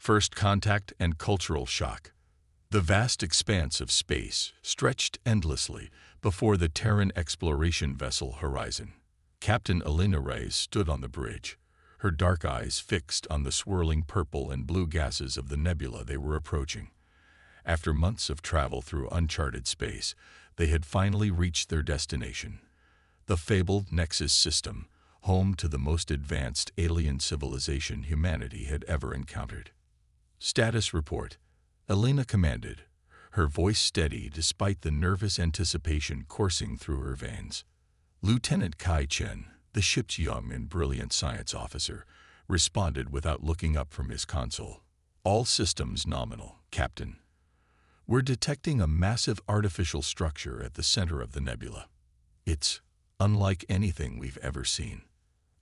First contact and cultural shock. The vast expanse of space stretched endlessly before the Terran exploration vessel Horizon. Captain Elena Reyes stood on the bridge, her dark eyes fixed on the swirling purple and blue gases of the nebula they were approaching. After months of travel through uncharted space, they had finally reached their destination. The fabled Nexus system, home to the most advanced alien civilization humanity had ever encountered. Status report, Elena commanded, her voice steady despite the nervous anticipation coursing through her veins. Lieutenant Kai Chen, the ship's young and brilliant science officer, responded without looking up from his console. All systems nominal, Captain. We're detecting a massive artificial structure at the center of the nebula. It's unlike anything we've ever seen.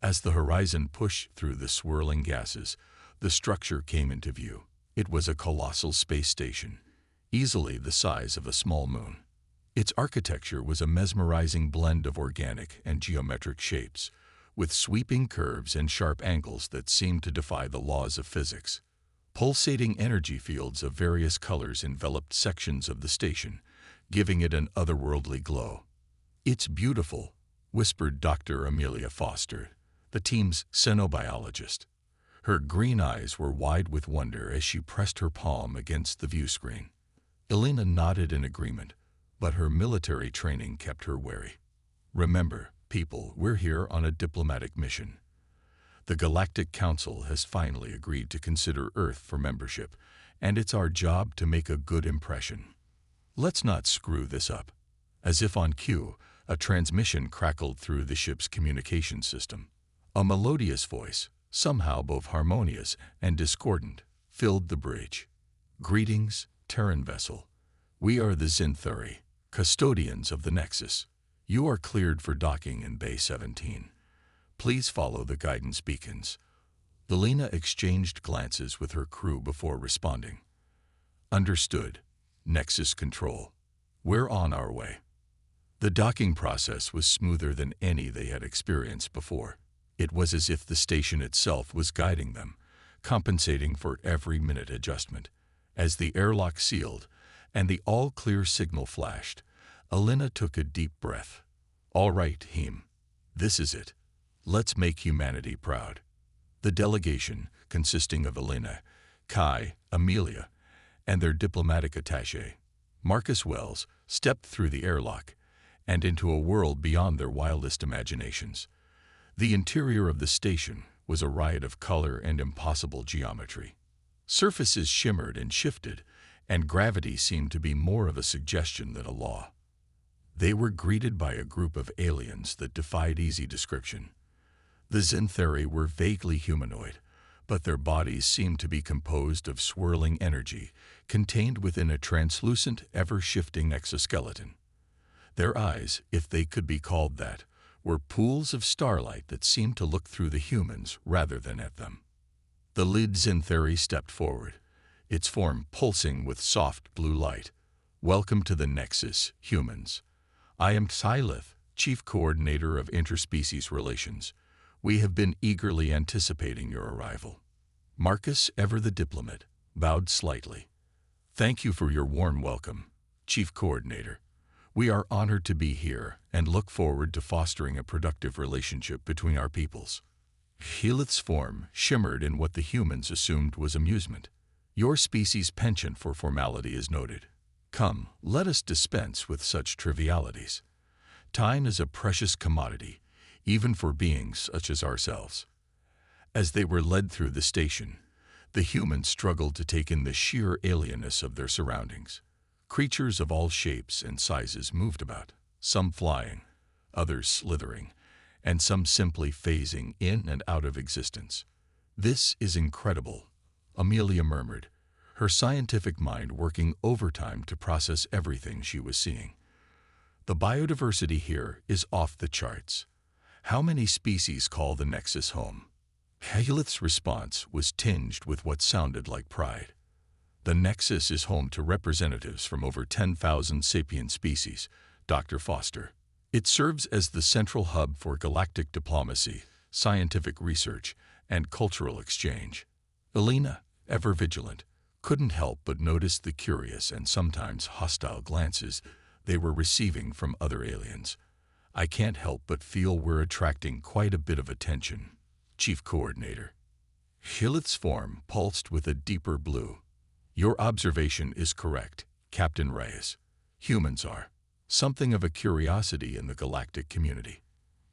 As the Horizon pushed through the swirling gases, the structure came into view. It was a colossal space station, easily the size of a small moon. Its architecture was a mesmerizing blend of organic and geometric shapes, with sweeping curves and sharp angles that seemed to defy the laws of physics. Pulsating energy fields of various colors enveloped sections of the station, giving it an otherworldly glow. "It's beautiful," whispered Dr. Amelia Foster, the team's xenobiologist. Her green eyes were wide with wonder as she pressed her palm against the view screen. Elena nodded in agreement, but her military training kept her wary. "Remember, people, we're here on a diplomatic mission. The Galactic Council has finally agreed to consider Earth for membership, and it's our job to make a good impression. Let's not screw this up." As if on cue, a transmission crackled through the ship's communication system. A melodious voice, somehow both harmonious and discordant, filled the bridge. "Greetings, Terran vessel. We are the Zinthuri, custodians of the Nexus. You are cleared for docking in Bay 17. Please follow the guidance beacons." Elena exchanged glances with her crew before responding. "Understood. Nexus Control. We're on our way." The docking process was smoother than any they had experienced before. It was as if the station itself was guiding them, compensating for every minute adjustment. As the airlock sealed and the all-clear signal flashed, Elena took a deep breath. "All right, Heem. This is it. Let's make humanity proud." The delegation, consisting of Elena, Kai, Amelia, and their diplomatic attaché, Marcus Wells, stepped through the airlock and into a world beyond their wildest imaginations. The interior of the station was a riot of color and impossible geometry. Surfaces shimmered and shifted, and gravity seemed to be more of a suggestion than a law. They were greeted by a group of aliens that defied easy description. The Zinthuri were vaguely humanoid, but their bodies seemed to be composed of swirling energy contained within a translucent, ever-shifting exoskeleton. Their eyes, if they could be called that, were pools of starlight that seemed to look through the humans rather than at them. The lead Zinthuri stepped forward, its form pulsing with soft blue light. "Welcome to the Nexus, humans. I am Xylith, Chief Coordinator of Interspecies Relations. We have been eagerly anticipating your arrival." Marcus, ever the diplomat, bowed slightly. "Thank you for your warm welcome, Chief Coordinator. We are honored to be here and look forward to fostering a productive relationship between our peoples." Helith's form shimmered in what the humans assumed was amusement. "Your species' penchant for formality is noted. Come, let us dispense with such trivialities. Time is a precious commodity, even for beings such as ourselves." As they were led through the station, the humans struggled to take in the sheer alienness of their surroundings. Creatures of all shapes and sizes moved about, some flying, others slithering, and some simply phasing in and out of existence. "This is incredible," Amelia murmured, her scientific mind working overtime to process everything she was seeing. "The biodiversity here is off the charts. How many species call the Nexus home?" Helith's response was tinged with what sounded like pride. "The Nexus is home to representatives from over 10,000 sapient species, Dr. Foster. It serves as the central hub for galactic diplomacy, scientific research, and cultural exchange." Elena, ever vigilant, couldn't help but notice the curious and sometimes hostile glances they were receiving from other aliens. I can't help but feel we're attracting quite a bit of attention, Chief Coordinator. Hillith's form pulsed with a deeper blue. Your observation is correct, Captain Reyes. Humans are something of a curiosity in the galactic community.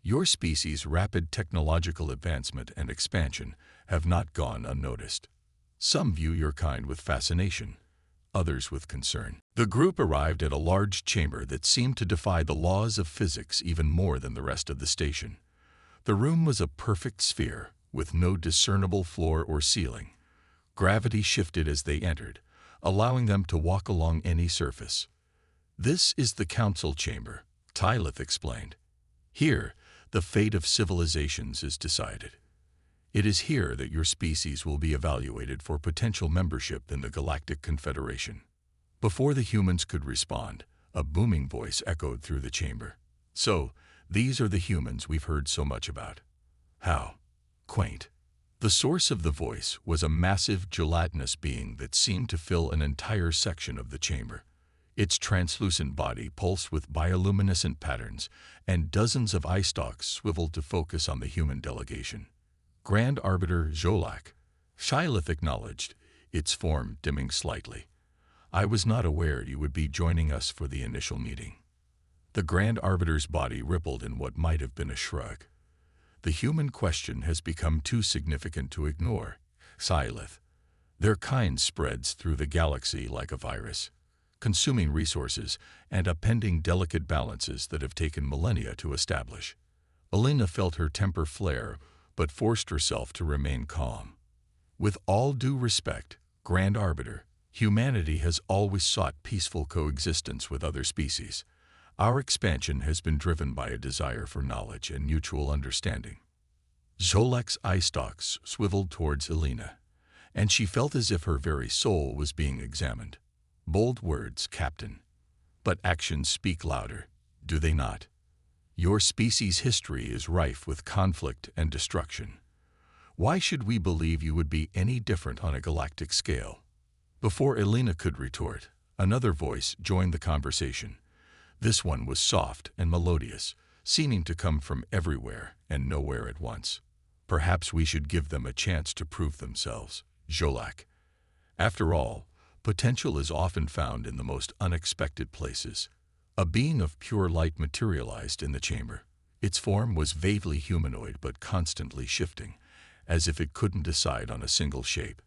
Your species' rapid technological advancement and expansion have not gone unnoticed. Some view your kind with fascination, others with concern. The group arrived at a large chamber that seemed to defy the laws of physics even more than the rest of the station. The room was a perfect sphere, with no discernible floor or ceiling. Gravity shifted as they entered, allowing them to walk along any surface. This is the council chamber, Tyleth explained. Here, the fate of civilizations is decided. It is here that your species will be evaluated for potential membership in the Galactic Confederation. Before the humans could respond, a booming voice echoed through the chamber. So, these are the humans we've heard so much about. How quaint. The source of the voice was a massive gelatinous being that seemed to fill an entire section of the chamber. Its translucent body pulsed with bioluminescent patterns, and dozens of eye stalks swiveled to focus on the human delegation. Grand Arbiter Zolak, Shyleth acknowledged, its form dimming slightly. I was not aware you would be joining us for the initial meeting. The Grand Arbiter's body rippled in what might have been a shrug. The human question has become too significant to ignore, Shyleth. Their kind spreads through the galaxy like a virus, consuming resources and upending delicate balances that have taken millennia to establish. Elena felt her temper flare, but forced herself to remain calm. With all due respect, Grand Arbiter, humanity has always sought peaceful coexistence with other species. Our expansion has been driven by a desire for knowledge and mutual understanding. Zolak's eye stalks swiveled towards Elena, and she felt as if her very soul was being examined. Bold words, Captain. But actions speak louder, do they not? Your species' history is rife with conflict and destruction. Why should we believe you would be any different on a galactic scale? Before Elena could retort, another voice joined the conversation. This one was soft and melodious, seeming to come from everywhere and nowhere at once. Perhaps we should give them a chance to prove themselves, Zolak. After all, potential is often found in the most unexpected places. A being of pure light materialized in the chamber. Its form was vaguely humanoid but constantly shifting, as if it couldn't decide on a single shape.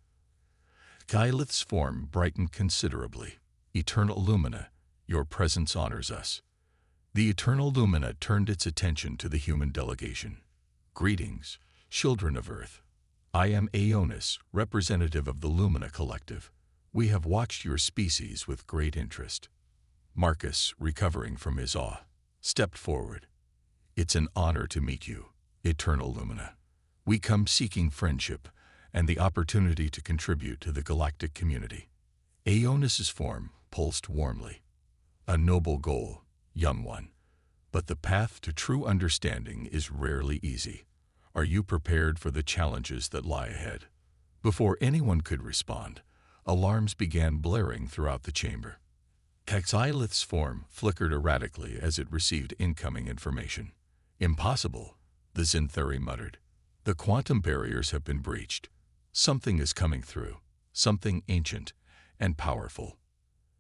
Kylith's form brightened considerably. Eternal Lumina, your presence honors us. The Eternal Lumina turned its attention to the human delegation. Greetings, children of Earth. I am Aeonis, representative of the Lumina Collective. We have watched your species with great interest. Marcus, recovering from his awe, stepped forward. It's an honor to meet you, Eternal Lumina. We come seeking friendship and the opportunity to contribute to the galactic community. Aeonis's form pulsed warmly. A noble goal, young one. But the path to true understanding is rarely easy. Are you prepared for the challenges that lie ahead? Before anyone could respond, alarms began blaring throughout the chamber. Xylith's form flickered erratically as it received incoming information. Impossible, the Zinthari muttered. The quantum barriers have been breached. Something is coming through, something ancient and powerful.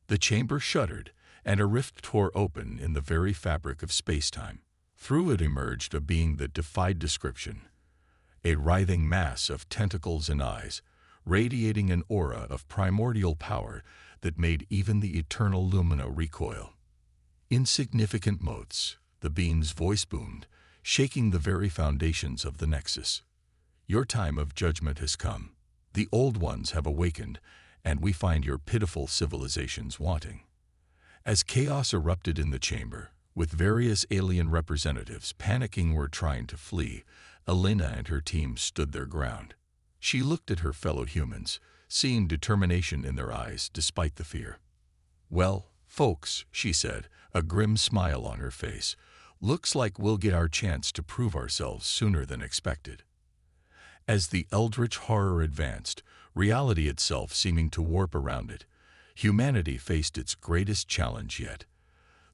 The chamber shuddered, and a rift tore open in the very fabric of space-time. Through it emerged a being that defied description, a writhing mass of tentacles and eyes, radiating an aura of primordial power that made even the Eternal Lumina recoil. Insignificant motes, the being's voice boomed, shaking the very foundations of the Nexus. Your time of judgment has come. The old ones have awakened, and we find your pitiful civilizations wanting. As chaos erupted in the chamber, with various alien representatives panicking or trying to flee, Elena and her team stood their ground. She looked at her fellow humans, seeing determination in their eyes despite the fear. Well, folks, she said, a grim smile on her face, looks like we'll get our chance to prove ourselves sooner than expected. As the eldritch horror advanced, reality itself seeming to warp around it. Humanity faced its greatest challenge yet.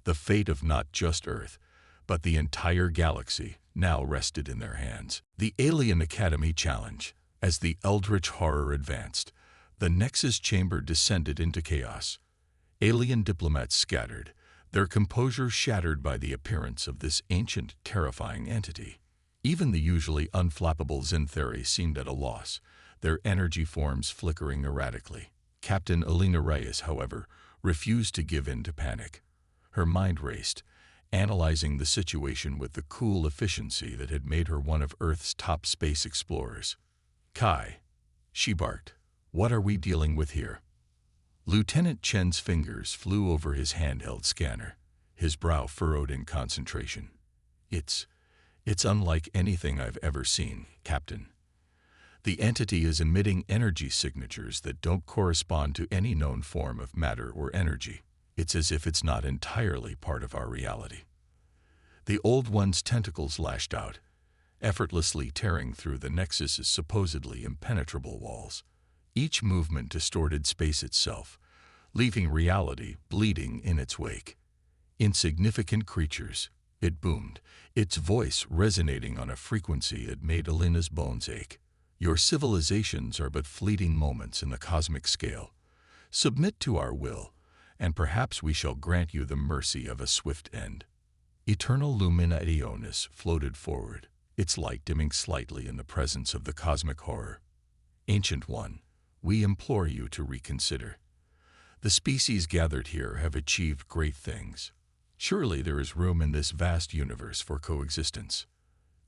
The fate of not just Earth, but the entire galaxy now rested in their hands. The Alien Academy Challenge. As the eldritch horror advanced, the Nexus chamber descended into chaos. Alien diplomats scattered, their composure shattered by the appearance of this ancient, terrifying entity. Even the usually unflappable Zintheri seemed at a loss, their energy forms flickering erratically. Captain Alina Reyes, however, refused to give in to panic. Her mind raced, analyzing the situation with the cool efficiency that had made her one of Earth's top space explorers. "Kai," she barked, "what are we dealing with here?" Lieutenant Chen's fingers flew over his handheld scanner, his brow furrowed in concentration. It's unlike anything I've ever seen, Captain. The entity is emitting energy signatures that don't correspond to any known form of matter or energy. It's as if it's not entirely part of our reality. The Old One's tentacles lashed out, effortlessly tearing through the Nexus's supposedly impenetrable walls. Each movement distorted space itself, leaving reality bleeding in its wake. "Insignificant creatures," it boomed, its voice resonating on a frequency that made Alina's bones ache. "Your civilizations are but fleeting moments in the cosmic scale. Submit to our will, and perhaps we shall grant you the mercy of a swift end." Eternal Lumina Aeonis floated forward, its light dimming slightly in the presence of the cosmic horror. "Ancient One, we implore you to reconsider. The species gathered here have achieved great things. Surely there is room in this vast universe for coexistence."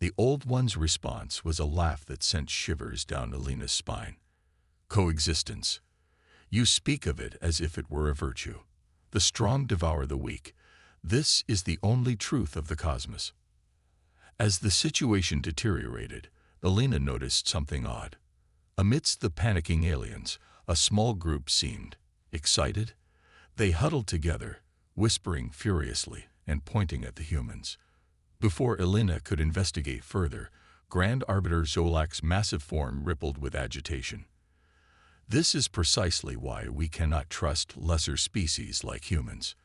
The Old One's response was a laugh that sent shivers down Alina's spine. "Coexistence. You speak of it as if it were a virtue. The strong devour the weak. This is the only truth of the cosmos." As the situation deteriorated, Alina noticed something odd. Amidst the panicking aliens, a small group seemed excited. They huddled together, whispering furiously and pointing at the humans. Before Alina could investigate further, Grand Arbiter Zolak's massive form rippled with agitation. "This is precisely why we cannot trust lesser species like humans.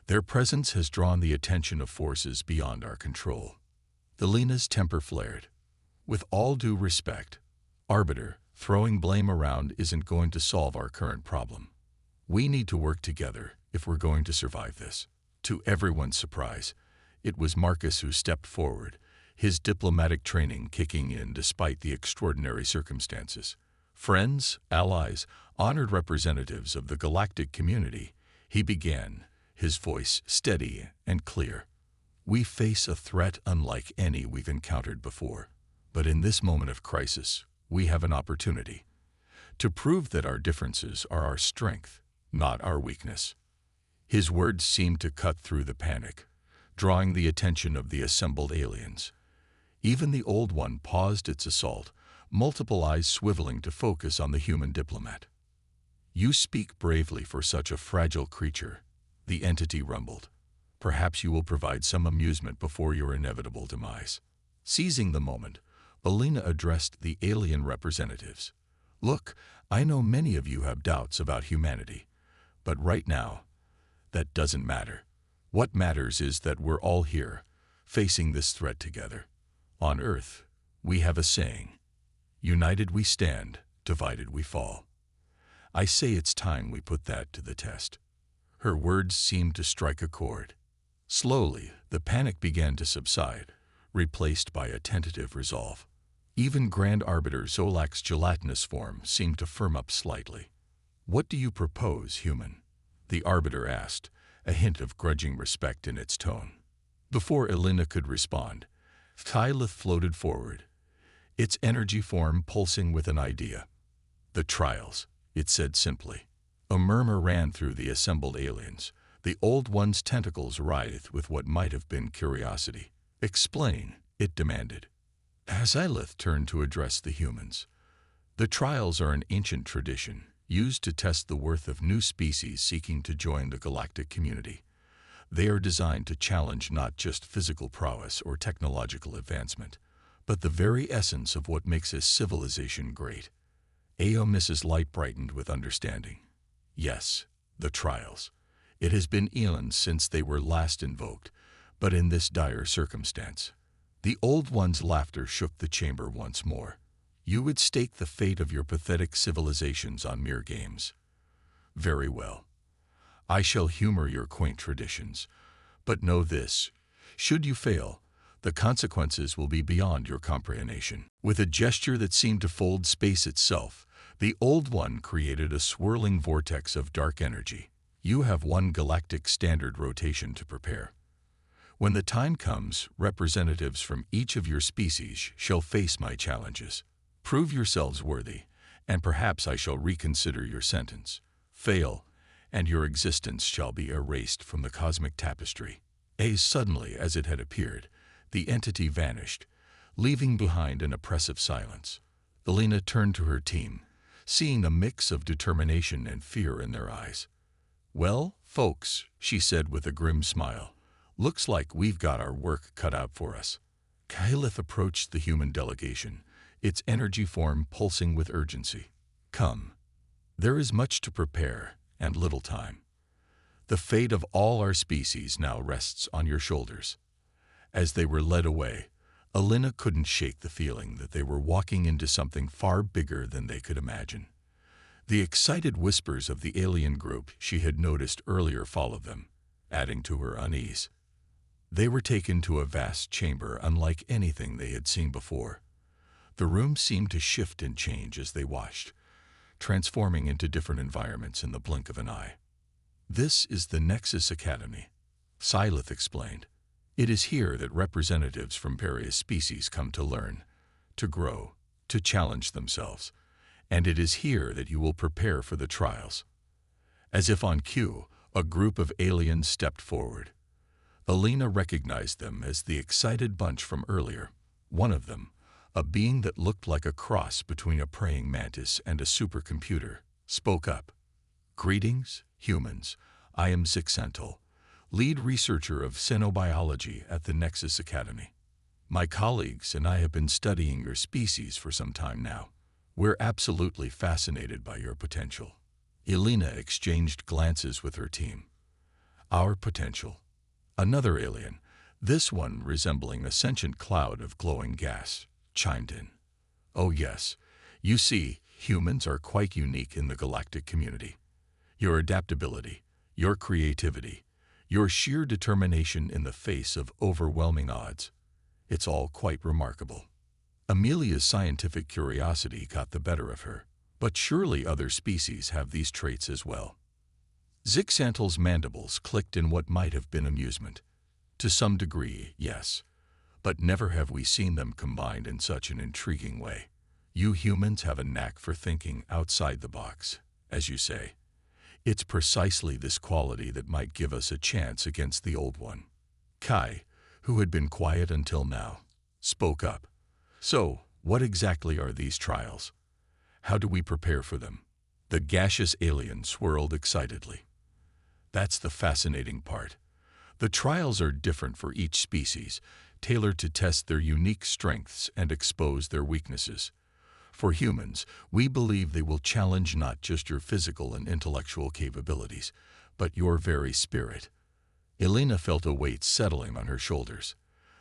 Their presence has drawn the attention of forces beyond our control." Alina's temper flared. "With all due respect, Arbiter, throwing blame around isn't going to solve our current problem. We need to work together if we're going to survive this." To everyone's surprise, it was Marcus who stepped forward, his diplomatic training kicking in despite the extraordinary circumstances. "Friends, allies, honored representatives of the galactic community," he began, his voice steady and clear. "We face a threat unlike any we've encountered before. But in this moment of crisis, we have an opportunity to prove that our differences are our strength, not our weakness." His words seemed to cut through the panic, drawing the attention of the assembled aliens. Even the Old One paused its assault, multiple eyes swiveling to focus on the human diplomat. "You speak bravely for such a fragile creature," the entity rumbled. "Perhaps you will provide some amusement before your inevitable demise." Seizing the moment, Alina addressed the alien representatives. "Look, I know many of you have doubts about humanity, but right now, that doesn't matter. What matters is that we're all here, facing this threat together. On Earth, we have a saying: united we stand, divided we fall. I say it's time we put that to the test." Her words seemed to strike a chord. Slowly, the panic began to subside, replaced by a tentative resolve. Even Grand Arbiter Zolak's gelatinous form seemed to firm up slightly. "What do you propose, human?" the Arbiter asked, a hint of grudging respect in its tone. Before Alina could respond, Tylith floated forward, its energy form pulsing with an idea. "The trials," it said simply. A murmur ran through the assembled aliens. The Old One's tentacles writhed with what might have been curiosity. "Explain," it demanded. Tylith turned to address the humans. "The trials are an ancient tradition, used to test the worth of new species seeking to join the galactic community. They are designed to challenge not just physical prowess or technological advancement, but the very essence of what makes a civilization great. Mrs. Light brightened with understanding. Yes, the trials. It has been eons since they were last invoked, but in this dire circumstance. The old one's laughter shook the chamber once more. You would stake the fate of your pathetic civilizations on mere games. Very well. I shall humor your quaint traditions. But know this, should you fail, the consequences will be beyond your comprehension. With a gesture that seemed to fold space itself, the old one created a swirling vortex of dark energy. You have one galactic standard rotation to prepare. When the time comes, representatives from each of your species shall face my challenges. Prove yourselves worthy, and perhaps I shall reconsider your sentence. Fail, and your existence shall be erased from the cosmic tapestry. As suddenly as it had appeared, the entity vanished, leaving behind an oppressive silence. Elena turned to her team, seeing a mix of determination and fear in their eyes. Well, folks, she said with a grim smile, looks like we've got our work cut out for us. Kylith approached the human delegation, its energy form pulsing with urgency. Come. There is much to prepare, and little time. The fate of all our species now rests on your shoulders. As they were led away, Elena couldn't shake the feeling that they were walking into something far bigger than they could imagine. The excited whispers of the alien group she had noticed earlier followed them, adding to her unease. They were taken to a vast chamber unlike anything they had seen before. The room seemed to shift and change as they watched, transforming into different environments in the blink of an eye. This is the Nexus Academy, Sylith explained. It is here that representatives from various species come to learn, to grow, to challenge themselves, and it is here that you will prepare for the trials. As if on cue, a group of aliens stepped forward. Elena recognized them as the excited bunch from earlier. One of them, a being that looked like a cross between a praying mantis and a supercomputer, spoke up. Greetings, humans. I am Zixantel, lead researcher of xenobiology at the Nexus Academy. My colleagues and I have been studying your species for some time now. We're absolutely fascinated by your potential. Elena exchanged glances with her team. Our potential. Another alien, this one resembling a sentient cloud of glowing gas, chimed in. Oh yes, you see, humans are quite unique in the galactic community. Your adaptability, your creativity, your sheer determination in the face of overwhelming odds. It's all quite remarkable. Amelia's scientific curiosity got the better of her, but surely other species have these traits as well. Zixantel's mandibles clicked in what might have been amusement. To some degree, yes, but never have we seen them combined in such an intriguing way. You humans have a knack for thinking outside the box, as you say. It's precisely this quality that might give us a chance against the old one. Kai, who had been quiet until now, spoke up. So, what exactly are these trials? How do we prepare for them? The gaseous alien swirled excitedly. That's the fascinating part. The trials are different for each species, tailored to test their unique strengths and expose their weaknesses. For humans, we believe they will challenge not just your physical and intellectual capabilities, but your very spirit. Elena felt a weight settling on her shoulders.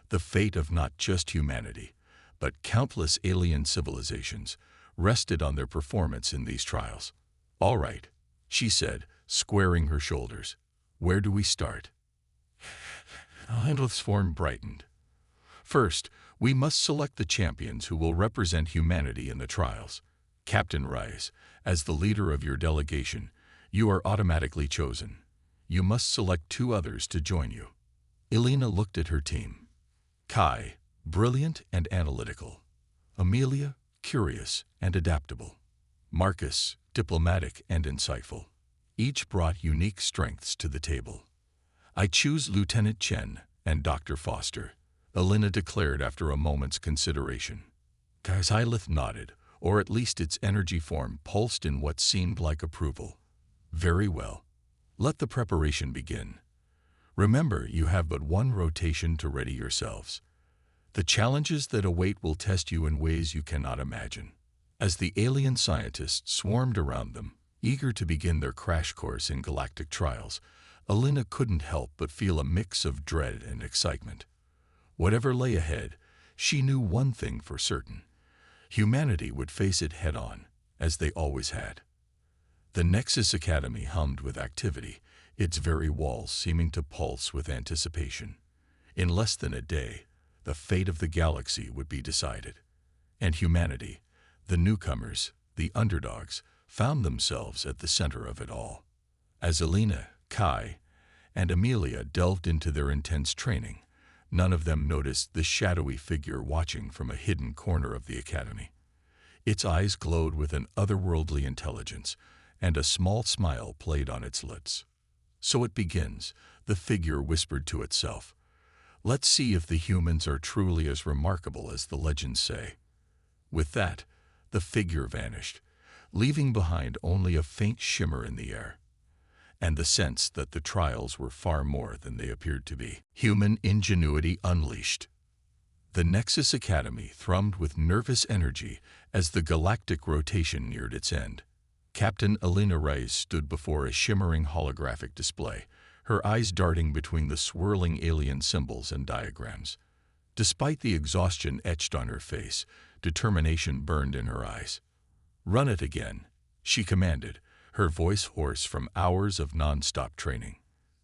The fate of not just humanity, but countless alien civilizations rested on their performance in these trials. All right, she said, squaring her shoulders. Where do we start? Hindleth's form brightened. First, we must select the champions who will represent humanity in the trials. Captain Rice, as the leader of your delegation, you are automatically chosen. You must select 2 others to join you. Elena looked at her team. Kai, brilliant and analytical. Amelia, curious and adaptable. Marcus, diplomatic and insightful. Each brought unique strengths to the table. I choose Lieutenant Chen and Dr. Foster, Elena declared after a moment's consideration. Kylith nodded, or at least its energy form pulsed in what seemed like approval. Very well. Let the preparation begin. Remember, you have but 1 rotation to ready yourselves. The challenges that await will test you in ways you cannot imagine. As the alien scientists swarmed around them, eager to begin their crash course in galactic trials, Alina couldn't help but feel a mix of dread and excitement. Whatever lay ahead, she knew one thing for certain. Humanity would face it head-on, as they always had. The Nexus Academy hummed with activity, its very walls seeming to pulse with anticipation. In less than a day, the fate of the galaxy would be decided. And humanity, the newcomers, the underdogs, found themselves at the center of it all. As Alina, Kai, and Amelia delved into their intense training, none of them noticed the shadowy figure watching from a hidden corner of the academy. Its eyes glowed with an otherworldly intelligence, and a small smile played on its lips. "So it begins," the figure whispered to itself. "Let's see if the humans are truly as remarkable as the legends say." With that, the figure vanished, leaving behind only a faint shimmer in the air, and the sense that the trials were far more than they appeared to be. Human ingenuity unleashed. The Nexus Academy thrummed with nervous energy as the galactic rotation neared its end. Captain Alina Reyes stood before a shimmering holographic display, her eyes darting between the swirling alien symbols and diagrams. Despite the exhaustion etched on her face, determination burned in her eyes. "Run it again," she commanded, her voice hoarse from hours of non-stop training.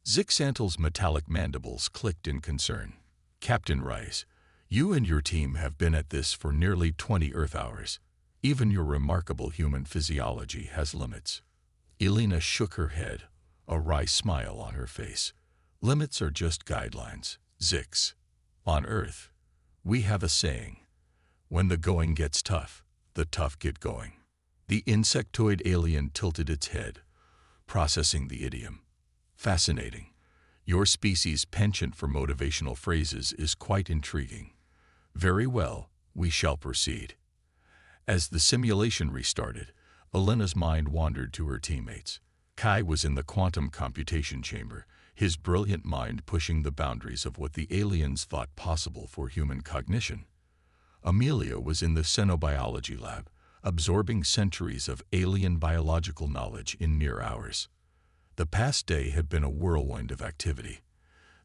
Zixantel's metallic mandibles clicked in concern. "Captain Reyes, you and your team have been at this for nearly 20 Earth hours. Even your remarkable human physiology has limits." Elena shook her head, a wry smile on her face. "Limits are just guidelines, Zix. On Earth, we have a saying, when the going gets tough, the tough get going." The insectoid alien tilted its head, processing the idiom. "Fascinating. Your species' penchant for motivational phrases is quite intriguing. Very well, we shall proceed." As the simulation restarted, Elena's mind wandered to her teammates. Kai was in the quantum computation chamber, his brilliant mind pushing the boundaries of what the aliens thought possible for human cognition. Amelia was in the xenobiology lab, absorbing centuries of alien biological knowledge in mere hours. The past day had been a whirlwind of activity.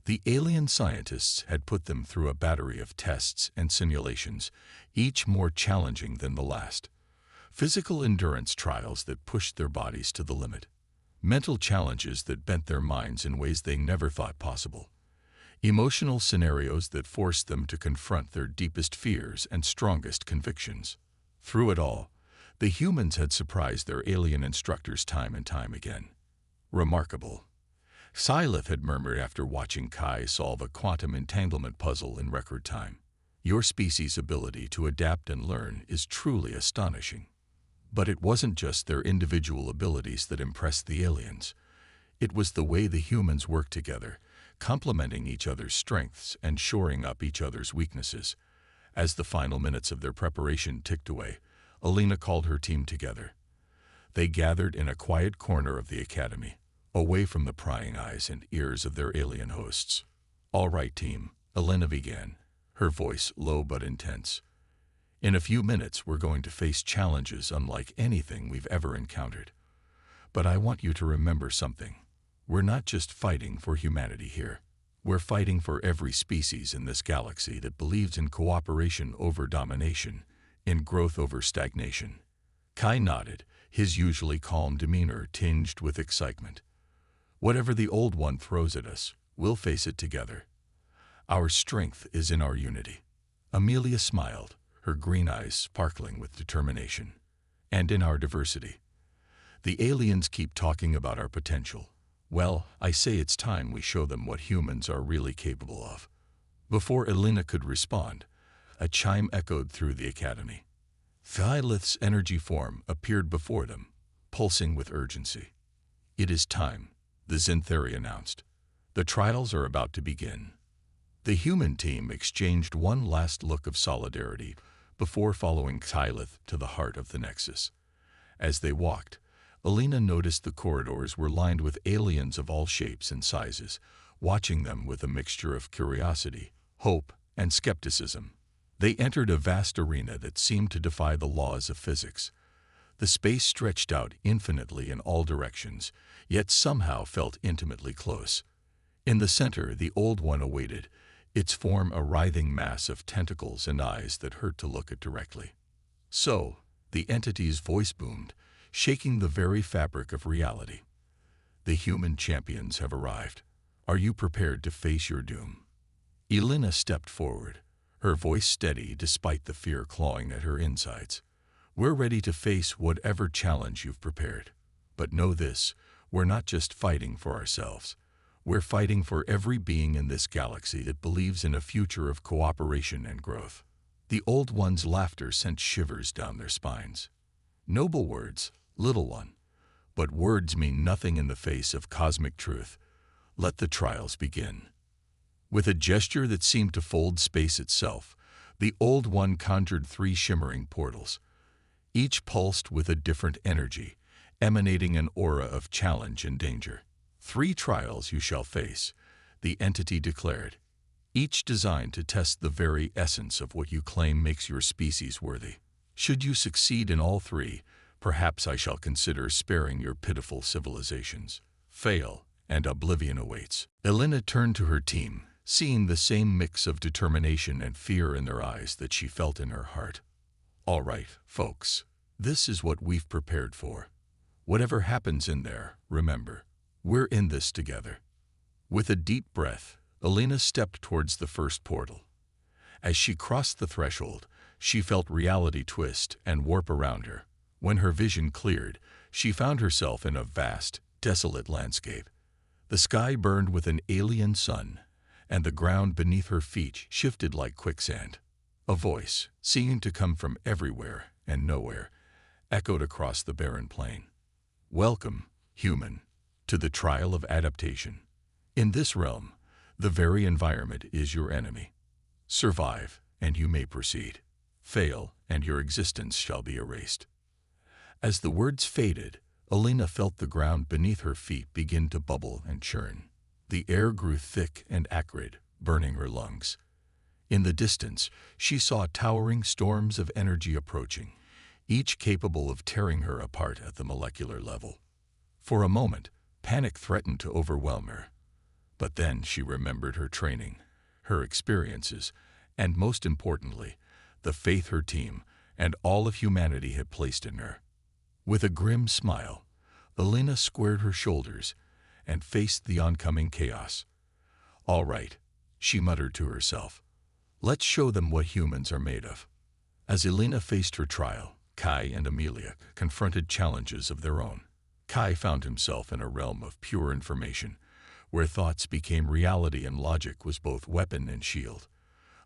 The alien scientists had put them through a battery of tests and simulations, each more challenging than the last. Physical endurance trials that pushed their bodies to the limit. Mental challenges that bent their minds in ways they never thought possible. Emotional scenarios that forced them to confront their deepest fears and strongest convictions. Through it all, the humans had surprised their alien instructors time and time again. "Remarkable," Syleth had murmured after watching Kai solve a quantum entanglement puzzle in record time. "Your species' ability to adapt and learn is truly astonishing." But it wasn't just their individual abilities that impressed the aliens. It was the way the humans worked together, complementing each other's strengths and shoring up each other's weaknesses. As the final minutes of their preparation ticked away, Alina called her team together. They gathered in a quiet corner of the academy, away from the prying eyes and ears of their alien hosts. "All right, team," Alina began, her voice low but intense. "In a few minutes we're going to face challenges unlike anything we've ever encountered. But I want you to remember something. We're not just fighting for humanity here. We're fighting for every species in this galaxy that believes in cooperation over domination, in growth over stagnation." Kai nodded, his usually calm demeanor tinged with excitement. "Whatever the Old One throws at us, we'll face it together. Our strength is in our unity." Amelia smiled, her green eyes sparkling with determination. "And in our diversity. The aliens keep talking about our potential. Well, I say it's time we show them what humans are really capable of." Before Elena could respond, a chime echoed through the academy. Thyleth's energy form appeared before them, pulsing with urgency. "It is time," the Zintheri announced. "The trials are about to begin." The human team exchanged one last look of solidarity before following Thyleth to the heart of the Nexus. As they walked, Alina noticed the corridors were lined with aliens of all shapes and sizes, watching them with a mixture of curiosity, hope, and skepticism. They entered a vast arena that seemed to defy the laws of physics. The space stretched out infinitely in all directions, yet somehow felt intimately close. In the center, the Old One awaited, its form a writhing mass of tentacles and eyes that hurt to look at directly. "So," the entity's voice boomed, shaking the very fabric of reality. "The human champions have arrived. Are you prepared to face your doom?" Elena stepped forward, her voice steady despite the fear clawing at her insides. "We're ready to face whatever challenge you've prepared. But know this, we're not just fighting for ourselves. We're fighting for every being in this galaxy that believes in a future of cooperation and growth." The Old One's laughter sent shivers down their spines. "Noble words, little one. But words mean nothing in the face of cosmic truth. Let the trials begin." With a gesture that seemed to fold space itself, the Old One conjured 3 shimmering portals. Each pulsed with a different energy, emanating an aura of challenge and danger. "3 trials you shall face," the entity declared, each designed to test the very essence of what you claim makes your species worthy. "Should you succeed in all 3, perhaps I shall consider sparing your pitiful civilizations. Fail, and oblivion awaits." Elena turned to her team, seeing the same mix of determination and fear in their eyes that she felt in her heart. "All right, folks, this is what we've prepared for. Whatever happens in there, remember, we're in this together." With a deep breath, Elena stepped towards the first portal. As she crossed the threshold, she felt reality twist and warp around her. When her vision cleared, she found herself in a vast, desolate landscape. The sky burned with an alien sun, and the ground beneath her feet shifted like quicksand. A voice, seeming to come from everywhere and nowhere, echoed across the barren plain. "Welcome, human, to the trial of adaptation. In this realm, the very environment is your enemy. Survive, and you may proceed. Fail, and your existence shall be erased." As the words faded, Elena felt the ground beneath her feet begin to bubble and churn. The air grew thick and acrid, burning her lungs. In the distance, she saw towering storms of energy approaching, each capable of tearing her apart at the molecular level. For a moment, panic threatened to overwhelm her. But then she remembered her training, her experiences, and most importantly, the faith her team and all of humanity had placed in her. With a grim smile, Elena squared her shoulders and faced the oncoming chaos. "All right," she muttered to herself. "Let's show them what humans are made of." As Elena faced her trial, Kai and Amelia confronted challenges of their own. Kai found himself in a realm of pure information, where thoughts became reality and logic was both weapon and shield.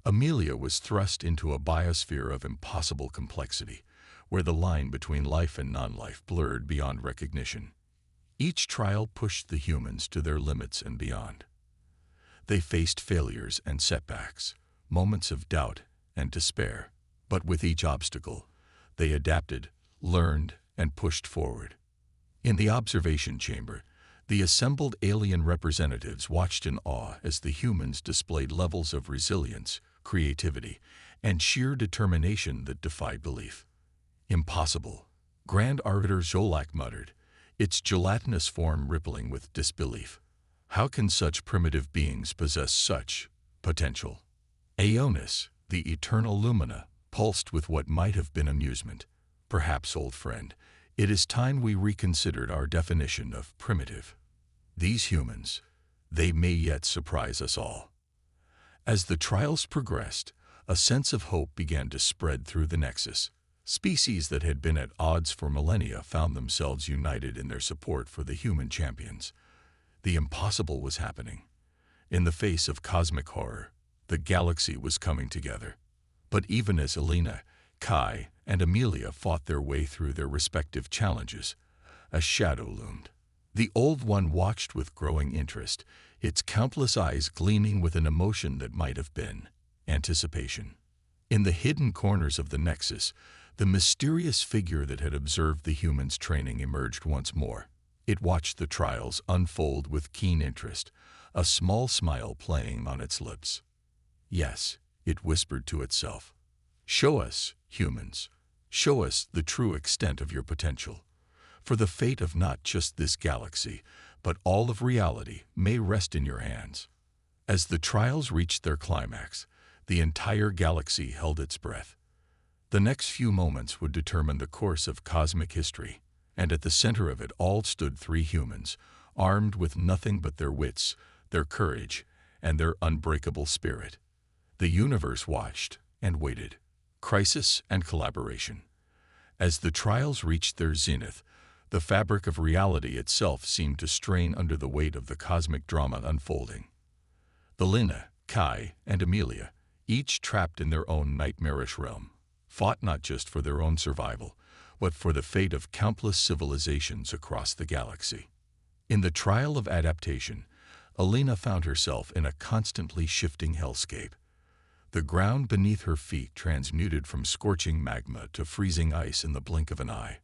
Amelia was thrust into a biosphere of impossible complexity, where the line between life and non-life blurred beyond recognition. Each trial pushed the humans to their limits and beyond. They faced failures and setbacks, moments of doubt and despair. But with each obstacle, they adapted, learned, and pushed forward. In the observation chamber, the assembled alien representatives watched in awe as the humans displayed levels of resilience, creativity, and sheer determination that defied belief. "Impossible," Grand Arbiter Zolak muttered, its gelatinous form rippling with disbelief. "How can such primitive beings possess such potential?" Aeonis, the eternal Lumina, pulsed with what might have been amusement. "Perhaps, old friend, it is time we reconsidered our definition of primitive. These humans, they may yet surprise us all." As the trials progressed, a sense of hope began to spread through the Nexus. Species that had been at odds for millennia found themselves united in their support for the human champions. The impossible was happening. In the face of cosmic horror, the galaxy was coming together. But even as Elena, Kai, and Amelia fought their way through their respective challenges, a shadow loomed. The Old One watched with growing interest, its countless eyes gleaming with an emotion that might have been anticipation. In the hidden corners of the Nexus, the mysterious figure that had observed the humans' training emerged once more. It watched the trials unfold with keen interest, a small smile playing on its lips. "Yes," it whispered to itself, Show us, humans, show us the true extent of your potential. For the fate of not just this galaxy, but all of reality may rest in your hands. As the trials reached their climax, the entire galaxy held its breath. The next few moments would determine the course of cosmic history, and at the center of it all stood three humans, armed with nothing but their wits, their courage, and their unbreakable spirit. The universe watched and waited. Crisis and collaboration. As the trials reached their zenith, the fabric of reality itself seemed to strain under the weight of the cosmic drama unfolding. Alina, Kai, and Amelia, each trapped in their own nightmarish realm, fought not just for their own survival, but for the fate of countless civilizations across the galaxy. In the trial of adaptation, Alina found herself in a constantly shifting hellscape. The ground beneath her feet transmuted from scorching magma to freezing ice in the blink of an eye.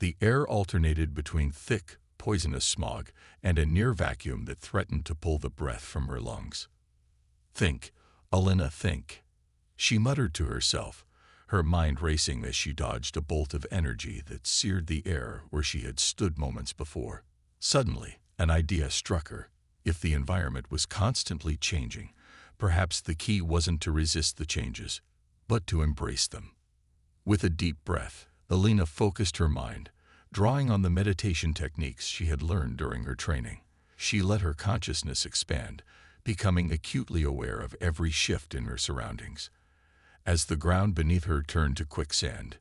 The air alternated between thick, poisonous smog and a near vacuum that threatened to pull the breath from her lungs. "Think, Alina, think," she muttered to herself, her mind racing as she dodged a bolt of energy that seared the air where she had stood moments before. Suddenly, an idea struck her. If the environment was constantly changing, perhaps the key wasn't to resist the changes, but to embrace them. With a deep breath, Alina focused her mind, drawing on the meditation techniques she had learned during her training. She let her consciousness expand, becoming acutely aware of every shift in her surroundings. As the ground beneath her turned to quicksand,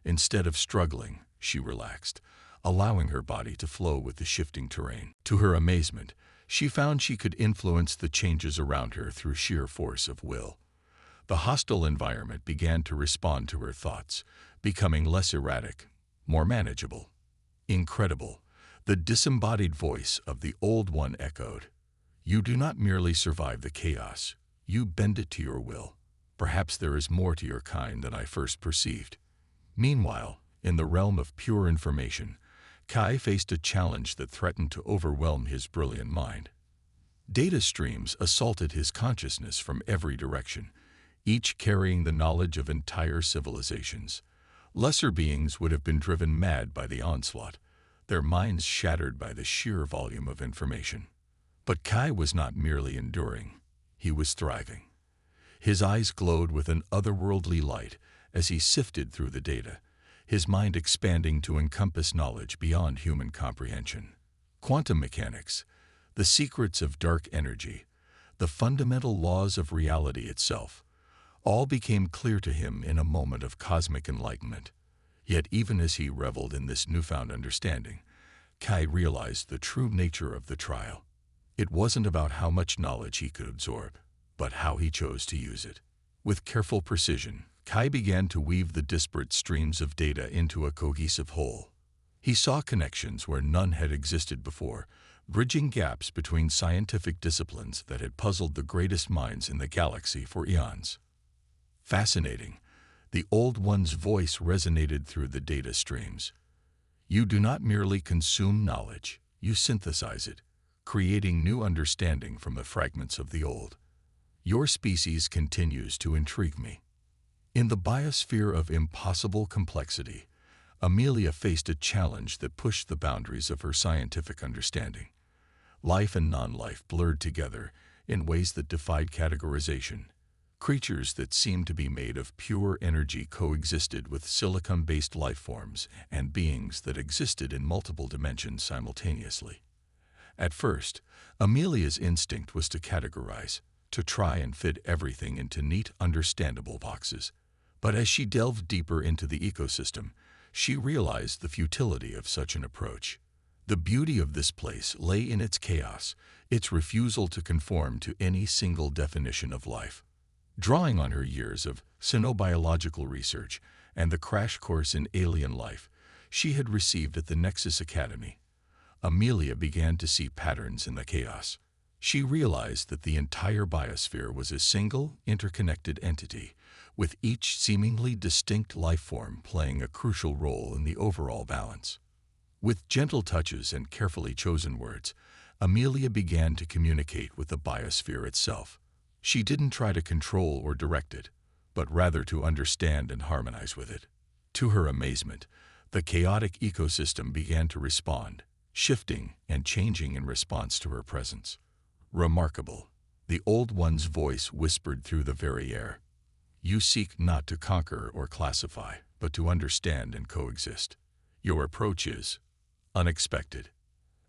instead of struggling, she relaxed, allowing her body to flow with the shifting terrain. To her amazement, she found she could influence the changes around her through sheer force of will. The hostile environment began to respond to her thoughts, becoming less erratic, more manageable. Incredible, the disembodied voice of the Old One echoed. "You do not merely survive the chaos, you bend it to your will. Perhaps there is more to your kind than I first perceived." Meanwhile, in the realm of pure information, Kai faced a challenge that threatened to overwhelm his brilliant mind. Data streams assaulted his consciousness from every direction, each carrying the knowledge of entire civilizations. Lesser beings would have been driven mad by the onslaught, their minds shattered by the sheer volume of information. But Kai was not merely enduring, he was thriving. His eyes glowed with an otherworldly light as he sifted through the data, his mind expanding to encompass knowledge beyond human comprehension. Quantum mechanics, the secrets of dark energy, the fundamental laws of reality itself, all became clear to him in a moment of cosmic enlightenment. Yet even as he reveled in this newfound understanding, Kai realized the true nature of the trial. It wasn't about how much knowledge he could absorb, but how he chose to use it. With careful precision, Kai began to weave the disparate streams of data into a cohesive whole. He saw connections where none had existed before, bridging gaps between scientific disciplines that had puzzled the greatest minds in the galaxy for eons. Fascinating, the Old One's voice resonated through the data streams. "You do not merely consume knowledge, you synthesize it, creating new understanding from the fragments of the old. Your species continues to intrigue me." In the biosphere of impossible complexity, Amelia faced a challenge that pushed the boundaries of her scientific understanding. Life and non-life blurred together in ways that defied categorization. Creatures that seemed to be made of pure energy coexisted with silicon-based life forms and beings that existed in multiple dimensions simultaneously. At first, Amelia's instinct was to categorize, to try and fit everything into neat, understandable boxes. But as she delved deeper into the ecosystem, she realized the futility of such an approach. The beauty of this place lay in its chaos, its refusal to conform to any single definition of life. Drawing on her years of xenobiological research and the crash course in alien life she had received at the Nexus Academy, Amelia began to see patterns in the chaos. She realized that the entire biosphere was a single, interconnected entity, with each seemingly distinct life form playing a crucial role in the overall balance. With gentle touches and carefully chosen words, Amelia began to communicate with the biosphere itself. She didn't try to control or direct it, but rather to understand and harmonize with it. To her amazement, the chaotic ecosystem began to respond, shifting and changing in response to her presence. Remarkable, the Old One's voice whispered through the very air. You seek not to conquer or classify, but to understand and coexist. Your approach is unexpected.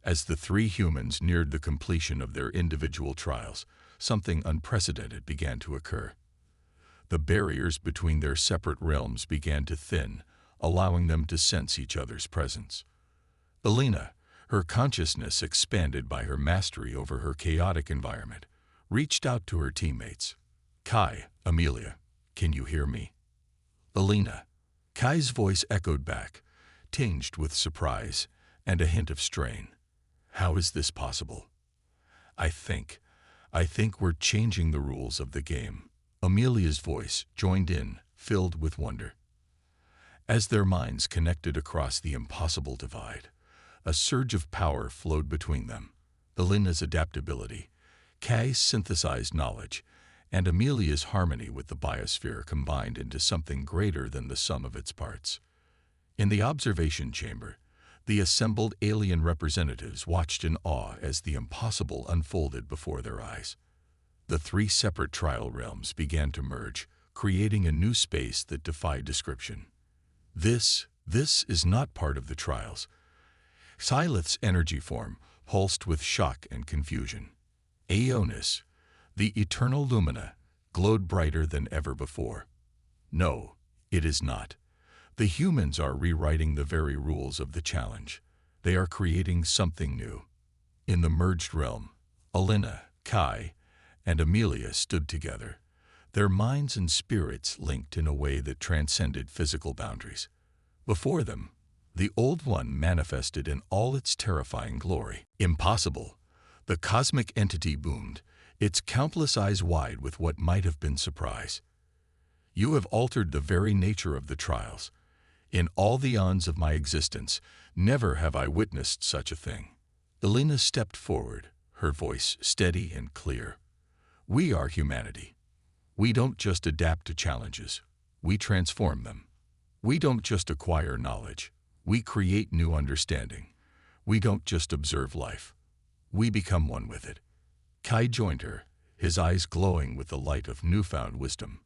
As the three humans neared the completion of their individual trials, something unprecedented began to occur. The barriers between their separate realms began to thin, allowing them to sense each other's presence. Elena, her consciousness expanded by her mastery over her chaotic environment, reached out to her teammates. Kai, Amelia, can you hear me? Elena. Kai's voice echoed back, tinged with surprise and a hint of strain. How is this possible? I think we're changing the rules of the game. Amelia's voice joined in, filled with wonder. As their minds connected across the impossible divide, a surge of power flowed between them. Elena's adaptability, Kai's synthesized knowledge, and Amelia's harmony with the biosphere combined into something greater than the sum of its parts. In the observation chamber, the assembled alien representatives watched in awe as the impossible unfolded before their eyes. The three separate trial realms began to merge, creating a new space that defied description. This is not part of the trials. Silith's energy form pulsed with shock and confusion. Aeonis, the eternal lumina, glowed brighter than ever before. No, it is not. The humans are rewriting the very rules of the challenge. They are creating something new. In the merged realm, Elena, Kai, and Amelia stood together, their minds and spirits linked in a way that transcended physical boundaries. Before them, the Old One manifested in all its terrifying glory. Impossible. The cosmic entity boomed, its countless eyes wide with what might have been surprise. You have altered the very nature of the trials. In all the eons of my existence, never have I witnessed such a thing. Elena stepped forward, her voice steady and clear. We are humanity. We don't just adapt to challenges, we transform them. We don't just acquire knowledge, we create new understanding. We don't just observe life, we become one with it. Kai joined her, his eyes glowing with the light of newfound wisdom.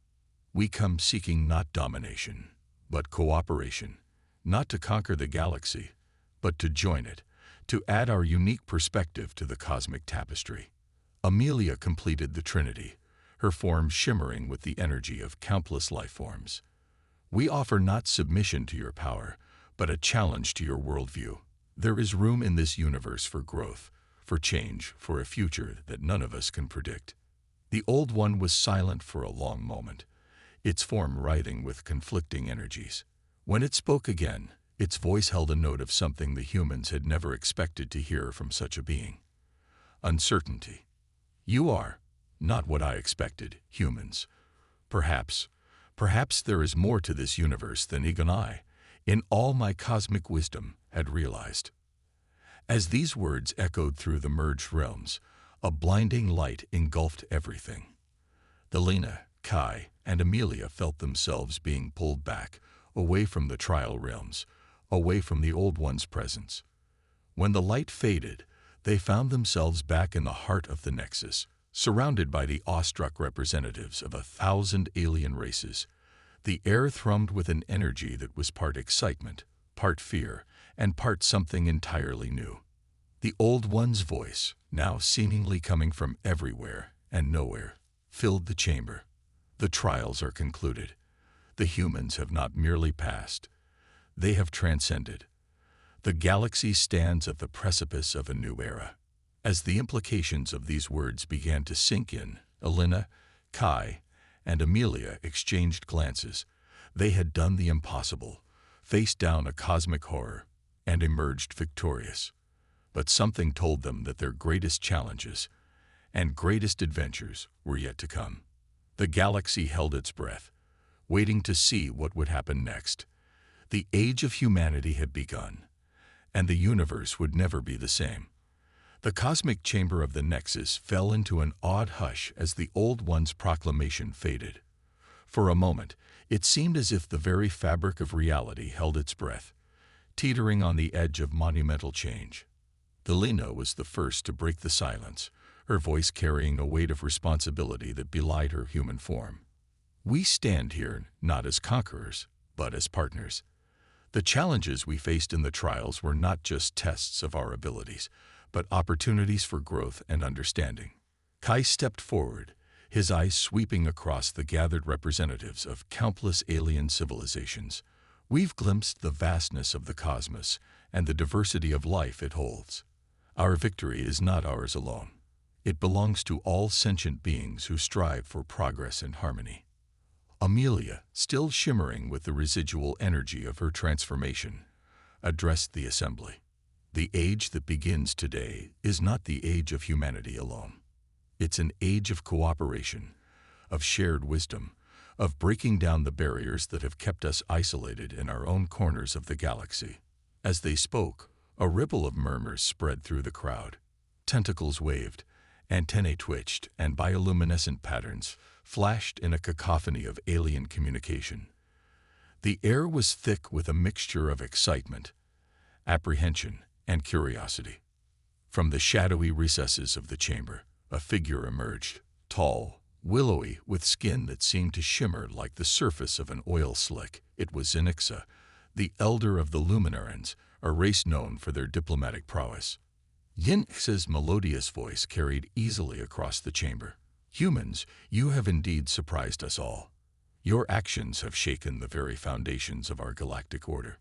We come seeking not domination, but cooperation, not to conquer the galaxy, but to join it, to add our unique perspective to the cosmic tapestry. Amelia completed the Trinity, her form shimmering with the energy of countless life forms. We offer not submission to your power, but a challenge to your worldview. There is room in this universe for growth, for change, for a future that none of us can predict. The Old One was silent for a long moment, its form writhing with conflicting energies. When it spoke again, its voice held a note of something the humans had never expected to hear from such a being. Uncertainty. You are not what I expected, humans. Perhaps there is more to this universe than even I, in all my cosmic wisdom, had realized. As these words echoed through the merged realms, a blinding light engulfed everything. Elena, Kai, and Amelia felt themselves being pulled back, away from the trial realms, away from the Old One's presence. When the light faded, they found themselves back in the heart of the Nexus, surrounded by the awestruck representatives of 1,000 alien races. The air thrummed with an energy that was part excitement, part fear, and part something entirely new. The Old One's voice, now seemingly coming from everywhere and nowhere, filled the chamber. The trials are concluded. The humans have not merely passed. They have transcended. The galaxy stands at the precipice of a new era. As the implications of these words began to sink in, Elena, Kai, and Amelia exchanged glances. They had done the impossible, faced down a cosmic horror, and emerged victorious. But something told them that their greatest challenges and greatest adventures were yet to come. The galaxy held its breath, waiting to see what would happen next. The age of humanity had begun, and the universe would never be the same. The cosmic chamber of the Nexus fell into an awed hush as the Old One's proclamation faded. For a moment, it seemed as if the very fabric of reality held its breath, teetering on the edge of monumental change. Elena was the first to break the silence, her voice carrying a weight of responsibility that belied her human form. We stand here not as conquerors, but as partners. The challenges we faced in the trials were not just tests of our abilities, but opportunities for growth and understanding. Kai stepped forward, his eyes sweeping across the gathered representatives of countless alien civilizations. We've glimpsed the vastness of the cosmos and the diversity of life it holds. Our victory is not ours alone. It belongs to all sentient beings who strive for progress and harmony. Amelia, still shimmering with the residual energy of her transformation, addressed the assembly. The age that begins today is not the age of humanity alone. It's an age of cooperation, of shared wisdom, of breaking down the barriers that have kept us isolated in our own corners of the galaxy. As they spoke, a ripple of murmurs spread through the crowd. Tentacles waved, antennae twitched, and bioluminescent patterns flashed in a cacophony of alien communication. The air was thick with a mixture of excitement, apprehension, and curiosity. From the shadowy recesses of the chamber, a figure emerged, tall, willowy, with skin that seemed to shimmer like the surface of an oil slick. It was Zenixa, the elder of the Luminarans, a race known for their diplomatic prowess. Zinixa's melodious voice carried easily across the chamber. Humans, you have indeed surprised us all. Your actions have shaken the very foundations of our galactic order.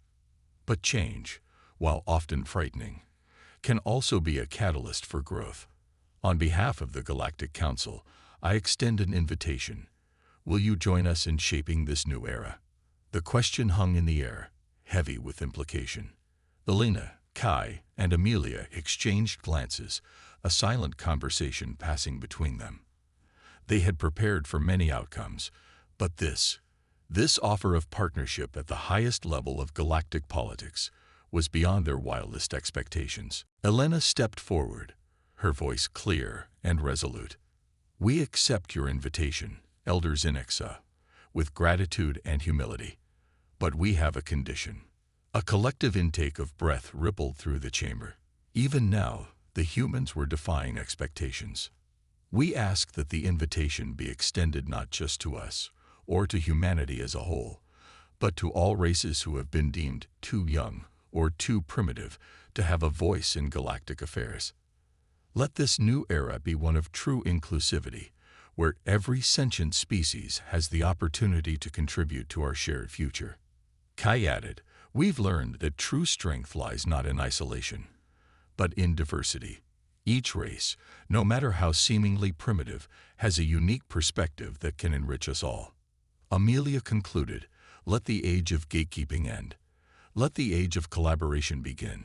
But change, while often frightening, can also be a catalyst for growth. On behalf of the Galactic Council, I extend an invitation. Will you join us in shaping this new era? The question hung in the air, heavy with implication. Elena, Kai, and Amelia exchanged glances, a silent conversation passing between them. They had prepared for many outcomes, but this offer of partnership at the highest level of galactic politics, was beyond their wildest expectations. Elena stepped forward, her voice clear and resolute. We accept your invitation, Elder Zenixa, with gratitude and humility. But we have a condition. A collective intake of breath rippled through the chamber. Even now, the humans were defying expectations. We ask that the invitation be extended not just to us, or to humanity as a whole, but to all races who have been deemed too young or too primitive to have a voice in galactic affairs. Let this new era be one of true inclusivity, where every sentient species has the opportunity to contribute to our shared future. Kai added, we've learned that true strength lies not in isolation, but in diversity. Each race, no matter how seemingly primitive, has a unique perspective that can enrich us all. Amelia concluded, let the age of gatekeeping end. Let the age of collaboration begin.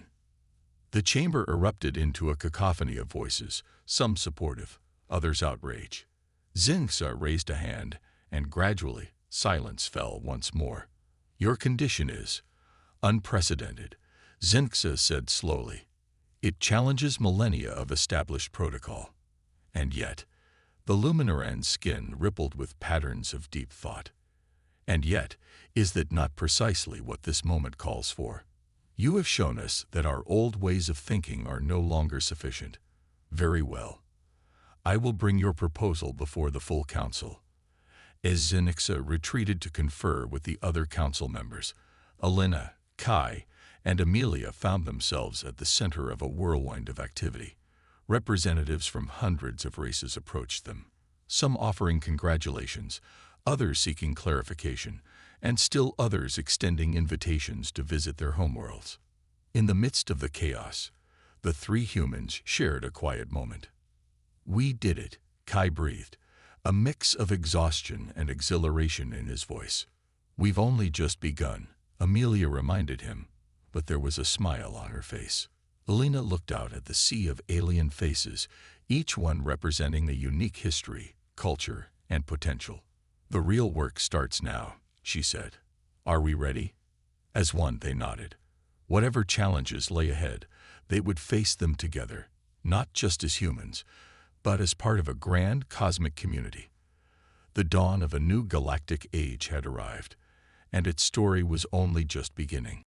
The chamber erupted into a cacophony of voices, some supportive, others outraged. Zenixa raised a hand, and gradually, silence fell once more. Your condition is unprecedented, Zenixa said slowly. It challenges millennia of established protocol. And yet, the Luminaran's skin rippled with patterns of deep thought. And yet, is that not precisely what this moment calls for? You have shown us that our old ways of thinking are no longer sufficient. Very well. I will bring your proposal before the full council. As Zenixa retreated to confer with the other council members, Elena, Kai, and Amelia found themselves at the center of a whirlwind of activity. Representatives from hundreds of races approached them, some offering congratulations, others seeking clarification, and still others extending invitations to visit their homeworlds. In the midst of the chaos, the three humans shared a quiet moment. We did it, Kai breathed, a mix of exhaustion and exhilaration in his voice. We've only just begun, Amelia reminded him, but there was a smile on her face. Elena looked out at the sea of alien faces, each one representing a unique history, culture, and potential. The real work starts now, she said. Are we ready? As one, they nodded. Whatever challenges lay ahead, they would face them together, not just as humans, but as part of a grand cosmic community. The dawn of a new galactic age had arrived, and its story was only just beginning.